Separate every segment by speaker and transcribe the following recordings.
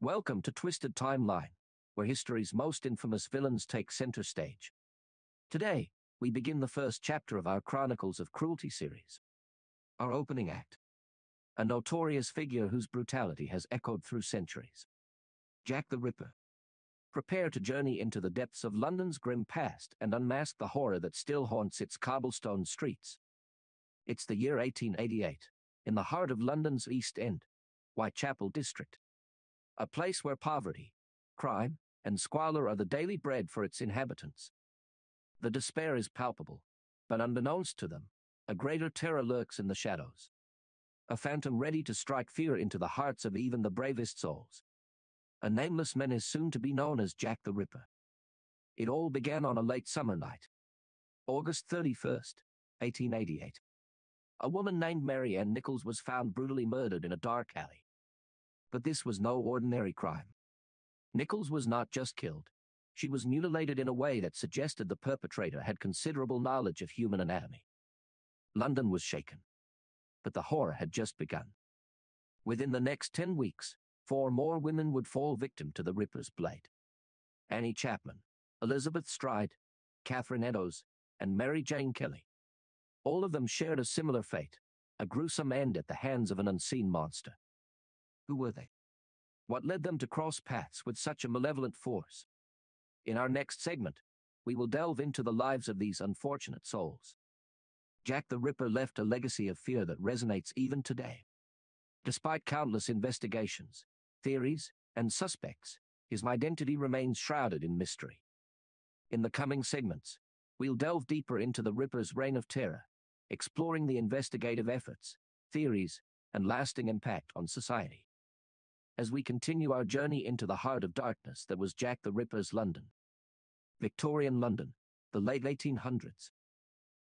Speaker 1: Welcome to Twisted Timeline, where history's most infamous villains take center stage. Today, we begin the first chapter of our Chronicles of Cruelty series. Our opening act. A notorious figure whose brutality has echoed through centuries. Jack the Ripper. Prepare to journey into the depths of London's grim past and unmask the horror that still haunts its cobblestone streets. It's the year 1888, in the heart of London's East End, Whitechapel district. A place where poverty, crime, and squalor are the daily bread for its inhabitants. The despair is palpable, but unbeknownst to them, a greater terror lurks in the shadows. A phantom ready to strike fear into the hearts of even the bravest souls. A nameless menace soon to be known as Jack the Ripper. It all began on a late summer night. August 31st, 1888. A woman named Mary Ann Nichols was found brutally murdered in a dark alley. But this was no ordinary crime. Nichols was not just killed. She was mutilated in a way that suggested the perpetrator had considerable knowledge of human anatomy. London was shaken. But the horror had just begun. Within the next 10 weeks, 4 more women would fall victim to the Ripper's blade. Annie Chapman, Elizabeth Stride, Catherine Eddowes, and Mary Jane Kelly. All of them shared a similar fate, a gruesome end at the hands of an unseen monster. Who were they? What led them to cross paths with such a malevolent force? In our next segment, we will delve into the lives of these unfortunate souls. Jack the Ripper left a legacy of fear that resonates even today. Despite countless investigations, theories, and suspects, his identity remains shrouded in mystery. In the coming segments, we'll delve deeper into the Ripper's reign of terror, exploring the investigative efforts, theories, and lasting impact on society. As we continue our journey into the heart of darkness that was Jack the Ripper's London. Victorian London, the late 1800s.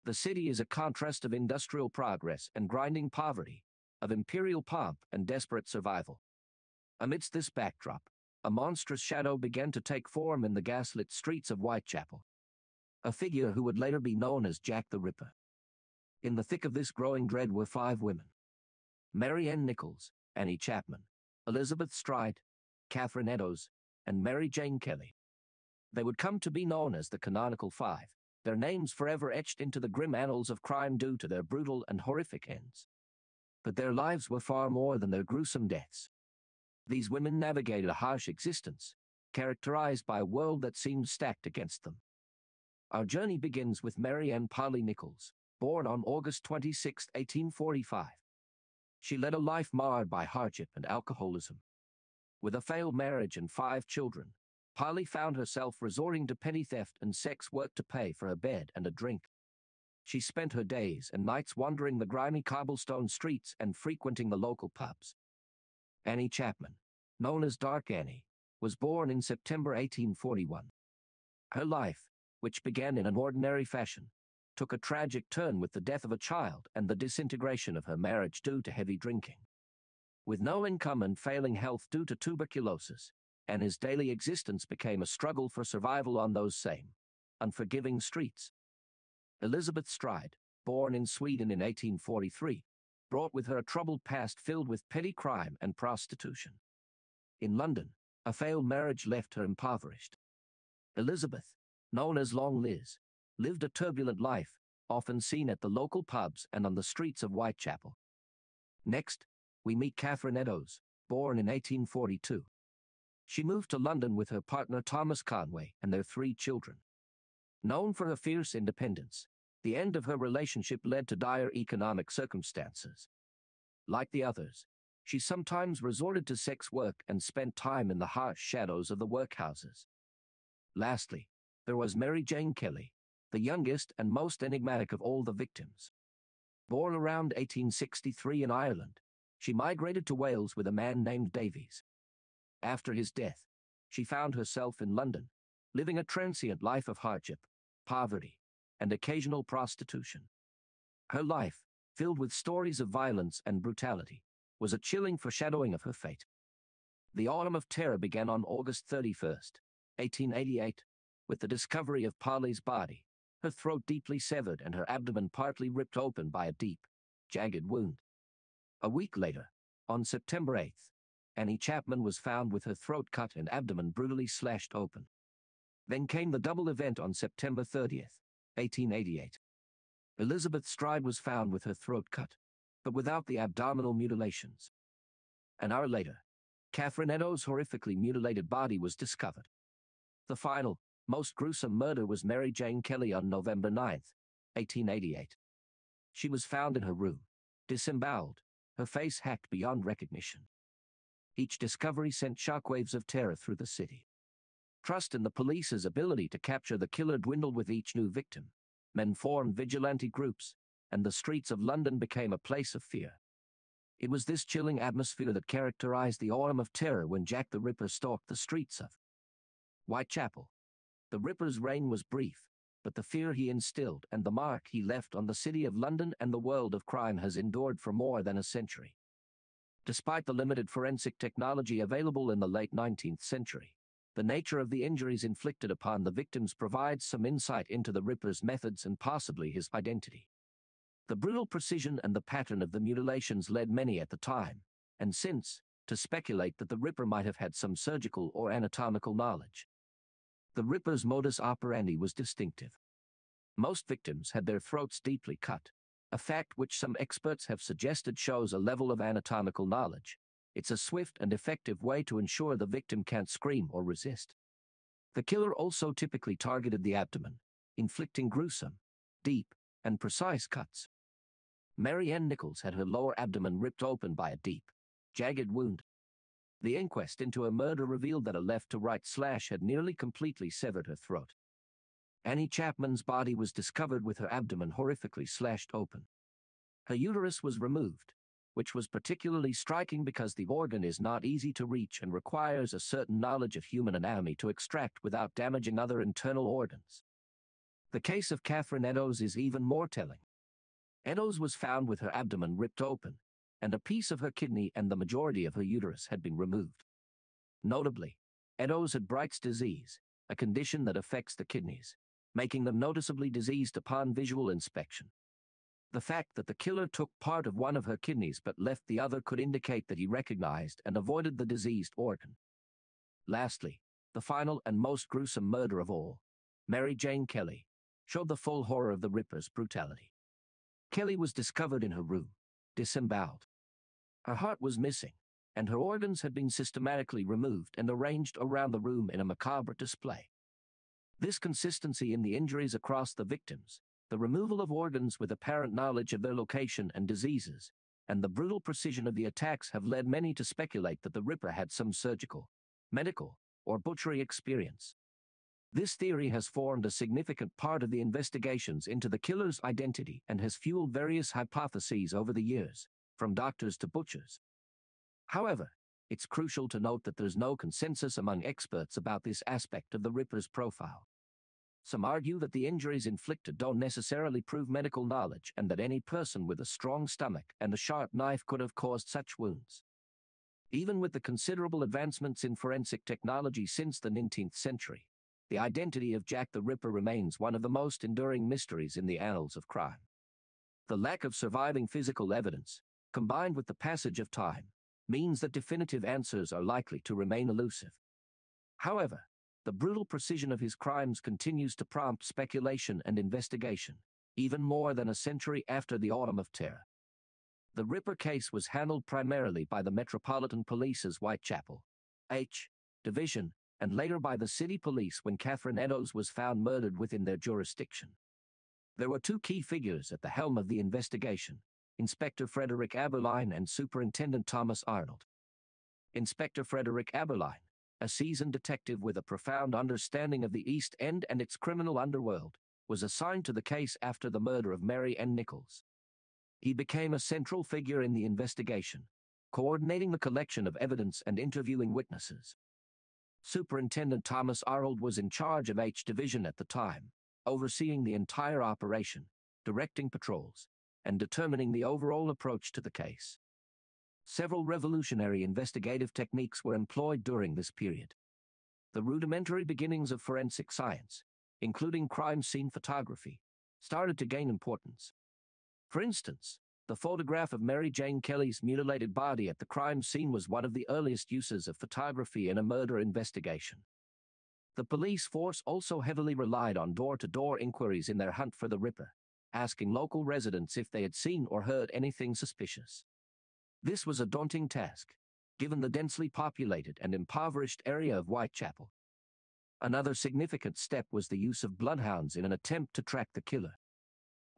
Speaker 1: The city is a contrast of industrial progress and grinding poverty, of imperial pomp and desperate survival. Amidst this backdrop, a monstrous shadow began to take form in the gaslit streets of Whitechapel. A figure who would later be known as Jack the Ripper. In the thick of this growing dread were 5 women. Mary Ann Nichols, Annie Chapman, Elizabeth Stride, Catherine Eddowes, and Mary Jane Kelly. They would come to be known as the Canonical Five, their names forever etched into the grim annals of crime due to their brutal and horrific ends. But their lives were far more than their gruesome deaths. These women navigated a harsh existence, characterized by a world that seemed stacked against them. Our journey begins with Mary Ann Polly Nichols, born on August 26, 1845. She led a life marred by hardship and alcoholism. With a failed marriage and 5 children, Polly found herself resorting to petty theft and sex work to pay for her bed and a drink. She spent her days and nights wandering the grimy cobblestone streets and frequenting the local pubs. Annie Chapman, known as Dark Annie, was born in September 1841. Her life, which began in an ordinary fashion, took a tragic turn with the death of a child and the disintegration of her marriage due to heavy drinking. With no income and failing health due to tuberculosis, Annie's daily existence became a struggle for survival on those same, unforgiving streets. Elizabeth Stride, born in Sweden in 1843, brought with her a troubled past filled with petty crime and prostitution. In London, a failed marriage left her impoverished. Elizabeth, known as Long Liz, lived a turbulent life, often seen at the local pubs and on the streets of Whitechapel. Next, we meet Catherine Eddowes, born in 1842. She moved to London with her partner Thomas Conway and their 3 children. Known for her fierce independence, the end of her relationship led to dire economic circumstances. Like the others, she sometimes resorted to sex work and spent time in the harsh shadows of the workhouses. Lastly, there was Mary Jane Kelly, the youngest and most enigmatic of all the victims. Born around 1863 in Ireland, she migrated to Wales with a man named Davies. After his death, she found herself in London, living a transient life of hardship, poverty, and occasional prostitution. Her life, filled with stories of violence and brutality, was a chilling foreshadowing of her fate. The Autumn of Terror began on August 31st, 1888, with the discovery of Polly's body, her throat deeply severed and her abdomen partly ripped open by a deep, jagged wound. A week later, on September 8th, Annie Chapman was found with her throat cut and abdomen brutally slashed open. Then came the double event on September 30th, 1888. Elizabeth Stride was found with her throat cut, but without the abdominal mutilations. An hour later, Catherine Eddowes' horrifically mutilated body was discovered. The final, most gruesome murder was Mary Jane Kelly on November 9th, 1888. She was found in her room, disemboweled, her face hacked beyond recognition. Each discovery sent shockwaves of terror through the city. Trust in the police's ability to capture the killer dwindled with each new victim. Men formed vigilante groups, and the streets of London became a place of fear. It was this chilling atmosphere that characterized the autumn of terror when Jack the Ripper stalked the streets of Whitechapel. The Ripper's reign was brief, but the fear he instilled and the mark he left on the city of London and the world of crime has endured for more than a century. Despite the limited forensic technology available in the late 19th century, the nature of the injuries inflicted upon the victims provides some insight into the Ripper's methods and possibly his identity. The brutal precision and the pattern of the mutilations led many at the time, and since, to speculate that the Ripper might have had some surgical or anatomical knowledge. The Ripper's modus operandi was distinctive. Most victims had their throats deeply cut, a fact which some experts have suggested shows a level of anatomical knowledge. It's a swift and effective way to ensure the victim can't scream or resist. The killer also typically targeted the abdomen, inflicting gruesome, deep, and precise cuts. Mary Ann Nichols had her lower abdomen ripped open by a deep, jagged wound. The inquest into her murder revealed that a left-to-right slash had nearly completely severed her throat. Annie Chapman's body was discovered with her abdomen horrifically slashed open. Her uterus was removed, which was particularly striking because the organ is not easy to reach and requires a certain knowledge of human anatomy to extract without damaging other internal organs. The case of Catherine Eddowes is even more telling. Eddowes was found with her abdomen ripped open, and a piece of her kidney and the majority of her uterus had been removed. Notably, Eddowes had Bright's disease, a condition that affects the kidneys, making them noticeably diseased upon visual inspection. The fact that the killer took part of one of her kidneys but left the other could indicate that he recognized and avoided the diseased organ. Lastly, the final and most gruesome murder of all, Mary Jane Kelly, showed the full horror of the Ripper's brutality. Kelly was discovered in her room, disemboweled. Her heart was missing, and her organs had been systematically removed and arranged around the room in a macabre display. This consistency in the injuries across the victims, the removal of organs with apparent knowledge of their location and diseases, and the brutal precision of the attacks have led many to speculate that the Ripper had some surgical, medical, or butchery experience. This theory has formed a significant part of the investigations into the killer's identity and has fueled various hypotheses over the years, from doctors to butchers. However, it's crucial to note that there's no consensus among experts about this aspect of the Ripper's profile. Some argue that the injuries inflicted don't necessarily prove medical knowledge and that any person with a strong stomach and a sharp knife could have caused such wounds. Even with the considerable advancements in forensic technology since the 19th century, the identity of Jack the Ripper remains one of the most enduring mysteries in the annals of crime. The lack of surviving physical evidence, combined with the passage of time, means that definitive answers are likely to remain elusive. However, the brutal precision of his crimes continues to prompt speculation and investigation, even more than a century after the Autumn of Terror. The Ripper case was handled primarily by the Metropolitan Police's Whitechapel H Division, and later by the City Police when Catherine Eddowes was found murdered within their jurisdiction. There were two key figures at the helm of the investigation: Inspector Frederick Aberline and Superintendent Thomas Arnold. Inspector Frederick Aberline, a seasoned detective with a profound understanding of the East End and its criminal underworld, was assigned to the case after the murder of Mary Ann Nichols. He became a central figure in the investigation, coordinating the collection of evidence and interviewing witnesses. Superintendent Thomas Arnold was in charge of H Division at the time, overseeing the entire operation, directing patrols, and determining the overall approach to the case. Several revolutionary investigative techniques were employed during this period. The rudimentary beginnings of forensic science, including crime scene photography, started to gain importance. For instance, The photograph of Mary Jane Kelly's mutilated body at the crime scene was one of the earliest uses of photography in a murder investigation. The police force also heavily relied on door-to-door inquiries in their hunt for the Ripper, asking local residents if they had seen or heard anything suspicious. This was a daunting task, given the densely populated and impoverished area of Whitechapel. Another significant step was the use of bloodhounds in an attempt to track the killer.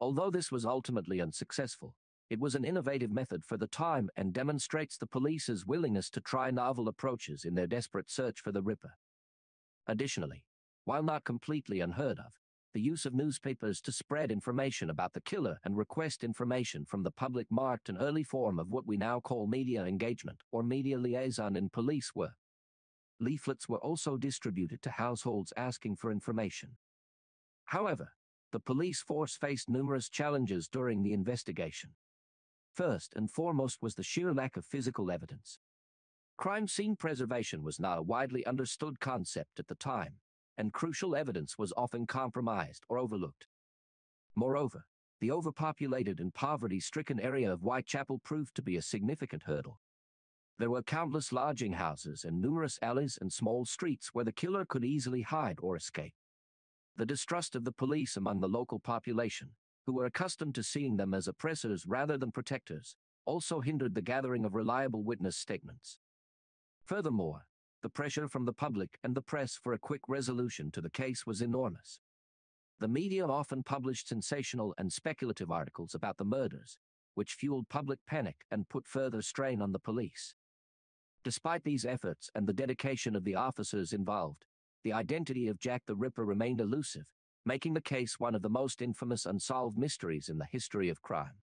Speaker 1: Although this was ultimately unsuccessful, it was an innovative method for the time and demonstrates the police's willingness to try novel approaches in their desperate search for the Ripper. Additionally, while not completely unheard of, the use of newspapers to spread information about the killer and request information from the public marked an early form of what we now call media engagement or media liaison in police work. Leaflets were also distributed to households asking for information. However, the police force faced numerous challenges during the investigation. First and foremost was the sheer lack of physical evidence. Crime scene preservation was not a widely understood concept at the time, and crucial evidence was often compromised or overlooked. Moreover, the overpopulated and poverty-stricken area of Whitechapel proved to be a significant hurdle. There were countless lodging houses and numerous alleys and small streets where the killer could easily hide or escape. The distrust of the police among the local population, who were accustomed to seeing them as oppressors rather than protectors, also hindered the gathering of reliable witness statements. Furthermore, the pressure from the public and the press for a quick resolution to the case was enormous. The media often published sensational and speculative articles about the murders, which fueled public panic and put further strain on the police. Despite these efforts and the dedication of the officers involved, the identity of Jack the Ripper remained elusive, making the case one of the most infamous unsolved mysteries in the history of crime.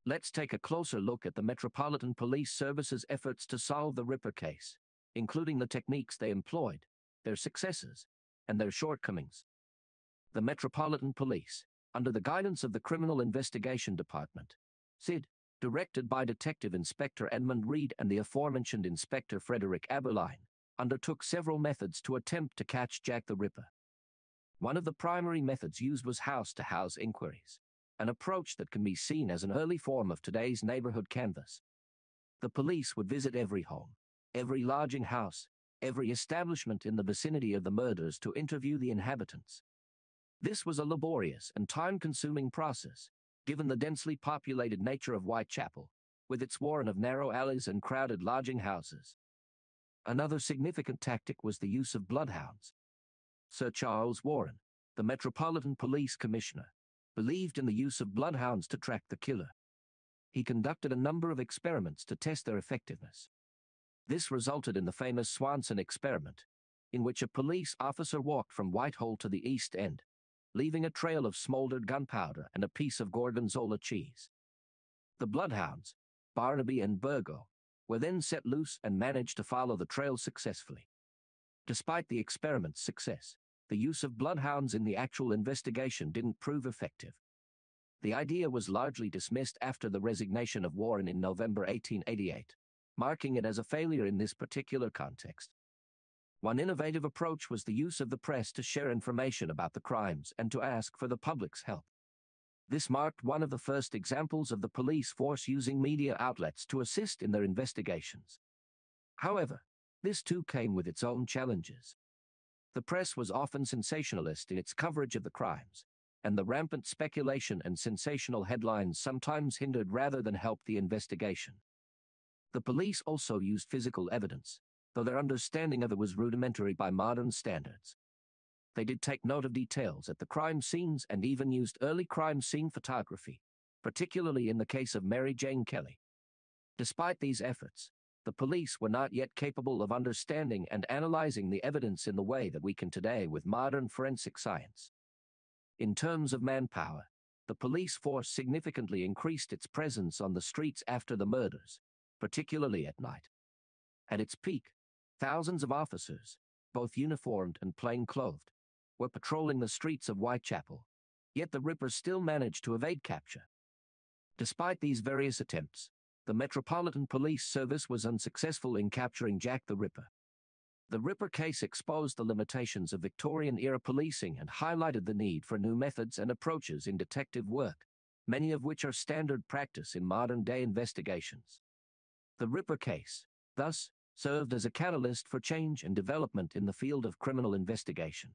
Speaker 1: Let's take a closer look at the Metropolitan Police Service's efforts to solve the Ripper case, including the techniques they employed, their successes, and their shortcomings. The Metropolitan Police, under the guidance of the Criminal Investigation Department, CID, directed by Detective Inspector Edmund Reed and the aforementioned Inspector Frederick Aberline, undertook several methods to attempt to catch Jack the Ripper. One of the primary methods used was house-to-house inquiries, an approach that can be seen as an early form of today's neighborhood canvass. The police would visit every home, every lodging house, every establishment in the vicinity of the murders to interview the inhabitants. This was a laborious and time-consuming process, given the densely populated nature of Whitechapel, with its warren of narrow alleys and crowded lodging houses. Another significant tactic was the use of bloodhounds. Sir Charles Warren, the Metropolitan Police Commissioner, believed in the use of bloodhounds to track the killer. He conducted a number of experiments to test their effectiveness. This resulted in the famous Swanson experiment, in which a police officer walked from Whitehall to the East End, leaving a trail of smoldered gunpowder and a piece of gorgonzola cheese. The bloodhounds, Barnaby and Burgo, were then set loose and managed to follow the trail successfully. Despite the experiment's success, the use of bloodhounds in the actual investigation didn't prove effective. The idea was largely dismissed after the resignation of Warren in November 1888, marking it as a failure in this particular context. One innovative approach was the use of the press to share information about the crimes and to ask for the public's help. This marked one of the first examples of the police force using media outlets to assist in their investigations. However, this too came with its own challenges. The press was often sensationalist in its coverage of the crimes, and the rampant speculation and sensational headlines sometimes hindered rather than helped the investigation. The police also used physical evidence, though their understanding of it was rudimentary by modern standards. They did take note of details at the crime scenes and even used early crime scene photography, particularly in the case of Mary Jane Kelly. Despite these efforts, the police were not yet capable of understanding and analyzing the evidence in the way that we can today with modern forensic science. In terms of manpower, the police force significantly increased its presence on the streets after the murders, particularly at night. At its peak, thousands of officers, both uniformed and plain-clothed, were patrolling the streets of Whitechapel, yet the Ripper still managed to evade capture. Despite these various attempts, the Metropolitan Police Service was unsuccessful in capturing Jack the Ripper. The Ripper case exposed the limitations of Victorian-era policing and highlighted the need for new methods and approaches in detective work, many of which are standard practice in modern-day investigations. The Ripper case, thus, served as a catalyst for change and development in the field of criminal investigation.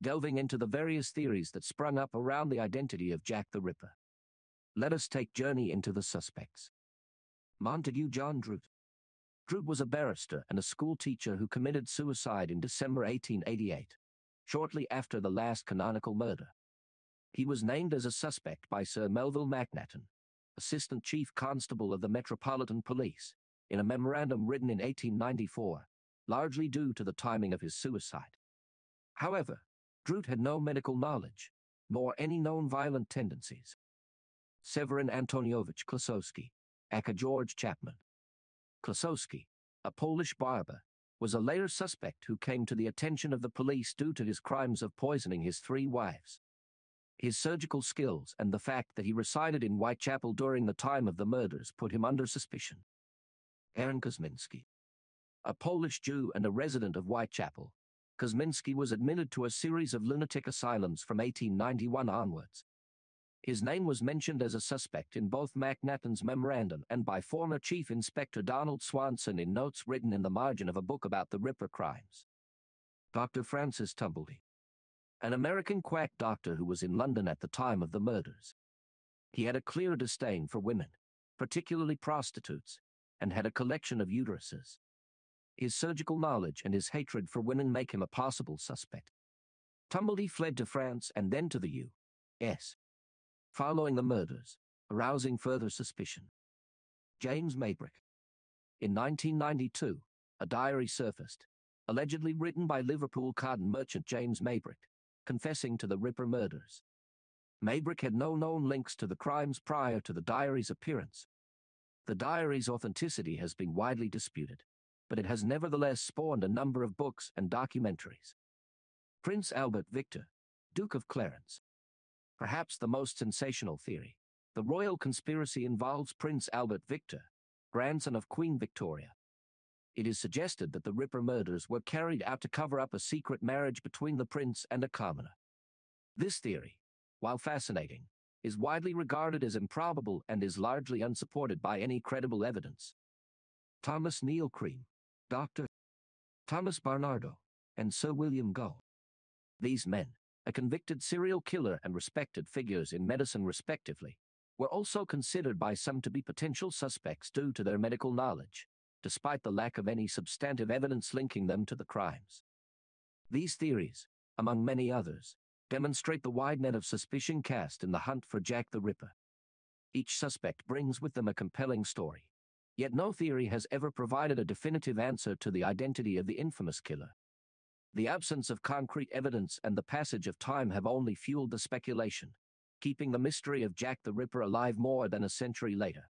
Speaker 1: Delving into the various theories that sprung up around the identity of Jack the Ripper, let us take journey into the suspects. Montague John Drute. Drute was a barrister and a school teacher who committed suicide in December 1888, shortly after the last canonical murder. He was named as a suspect by Sir Melville Macnaghten, Assistant Chief Constable of the Metropolitan Police, in a memorandum written in 1894, largely due to the timing of his suicide. However, Drute had no medical knowledge, nor any known violent tendencies. Severin Antoniowicz Klasowski, aka George Chapman. Klasowski, a Polish barber, was a later suspect who came to the attention of the police due to his crimes of poisoning his 3 wives. His surgical skills and the fact that he resided in Whitechapel during the time of the murders put him under suspicion. Aaron Kosminski. A Polish Jew and a resident of Whitechapel, Kosminski was admitted to a series of lunatic asylums from 1891 onwards. His name was mentioned as a suspect in both Macnaghten's memorandum and by former Chief Inspector Donald Swanson in notes written in the margin of a book about the Ripper crimes. Dr. Francis Tumblety. An American quack doctor who was in London at the time of the murders. He had a clear disdain for women, particularly prostitutes, and had a collection of uteruses. His surgical knowledge and his hatred for women make him a possible suspect. Tumblety fled to France and then to the U.S. following the murders, arousing further suspicion. James Maybrick. In 1992, a diary surfaced, allegedly written by Liverpool cotton merchant James Maybrick, confessing to the Ripper murders. Maybrick had no known links to the crimes prior to the diary's appearance. The diary's authenticity has been widely disputed, but it has nevertheless spawned a number of books and documentaries. Prince Albert Victor, Duke of Clarence. Perhaps the most sensational theory, the royal conspiracy involves Prince Albert Victor, grandson of Queen Victoria. It is suggested that the Ripper murders were carried out to cover up a secret marriage between the prince and a commoner. This theory, while fascinating, is widely regarded as improbable and is largely unsupported by any credible evidence. Thomas Neil Cream, Dr. Thomas Barnardo, and Sir William Gough. These men, a convicted serial killer and respected figures in medicine respectively, were also considered by some to be potential suspects due to their medical knowledge, despite the lack of any substantive evidence linking them to the crimes. These theories, among many others, demonstrate the wide net of suspicion cast in the hunt for Jack the Ripper. Each suspect brings with them a compelling story, yet no theory has ever provided a definitive answer to the identity of the infamous killer. The absence of concrete evidence and the passage of time have only fueled the speculation, keeping the mystery of Jack the Ripper alive more than a century later.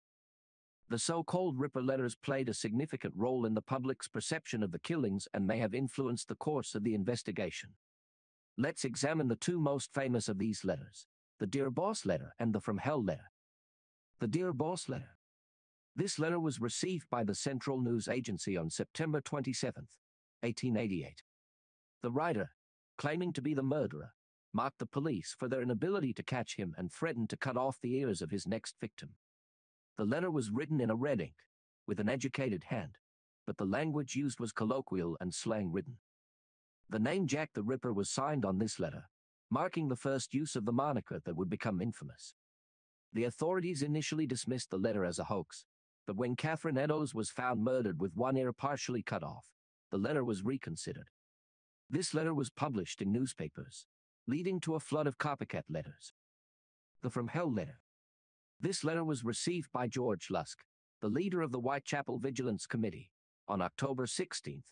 Speaker 1: The so-called Ripper letters played a significant role in the public's perception of the killings and may have influenced the course of the investigation. Let's examine the 2 most famous of these letters, the Dear Boss letter and the From Hell letter. The Dear Boss letter. This letter was received by the Central News Agency on September 27, 1888. The writer, claiming to be the murderer, mocked the police for their inability to catch him and threatened to cut off the ears of his next victim. The letter was written in a red ink, with an educated hand, but the language used was colloquial and slang-ridden. The name Jack the Ripper was signed on this letter, marking the first use of the moniker that would become infamous. The authorities initially dismissed the letter as a hoax, but when Catherine Eddowes was found murdered with one ear partially cut off, the letter was reconsidered. This letter was published in newspapers, leading to a flood of copycat letters. The From Hell letter. This letter was received by George Lusk, the leader of the Whitechapel Vigilance Committee, on October 16,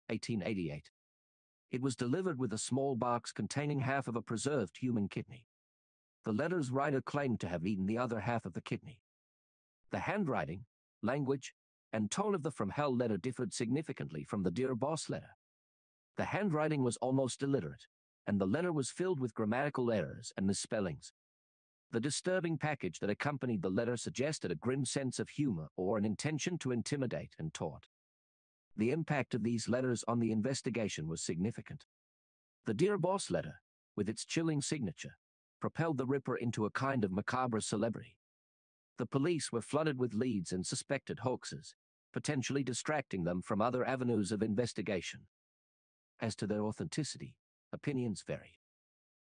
Speaker 1: 1888. It was delivered with a small box containing half of a preserved human kidney. The letter's writer claimed to have eaten the other half of the kidney. The handwriting, language, and tone of the From Hell letter differed significantly from the Dear Boss letter. The handwriting was almost illiterate, and the letter was filled with grammatical errors and misspellings. The disturbing package that accompanied the letter suggested a grim sense of humor or an intention to intimidate and taunt. The impact of these letters on the investigation was significant. The Dear Boss letter, with its chilling signature, propelled the Ripper into a kind of macabre celebrity. The police were flooded with leads and suspected hoaxes, potentially distracting them from other avenues of investigation. As to their authenticity, opinions vary.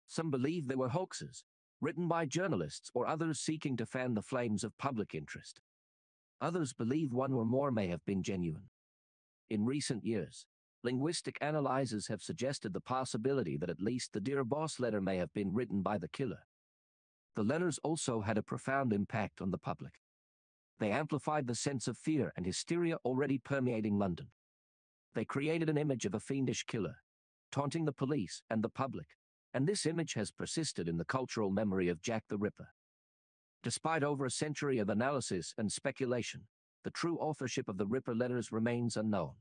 Speaker 1: Some believe they were hoaxes, written by journalists or others seeking to fan the flames of public interest. Others believe one or more may have been genuine. In recent years, linguistic analyzers have suggested the possibility that at least the Dear Boss letter may have been written by the killer. The letters also had a profound impact on the public. They amplified the sense of fear and hysteria already permeating London. They created an image of a fiendish killer, taunting the police and the public, and this image has persisted in the cultural memory of Jack the Ripper. Despite over a century of analysis and speculation, the true authorship of the Ripper letters remains unknown.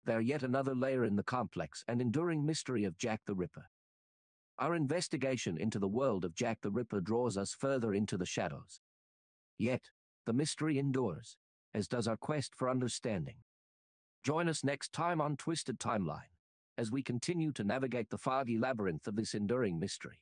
Speaker 1: They are yet another layer in the complex and enduring mystery of Jack the Ripper. Our investigation into the world of Jack the Ripper draws us further into the shadows. Yet, the mystery endures, as does our quest for understanding. Join us next time on Twisted Timeline, as we continue to navigate the foggy labyrinth of this enduring mystery.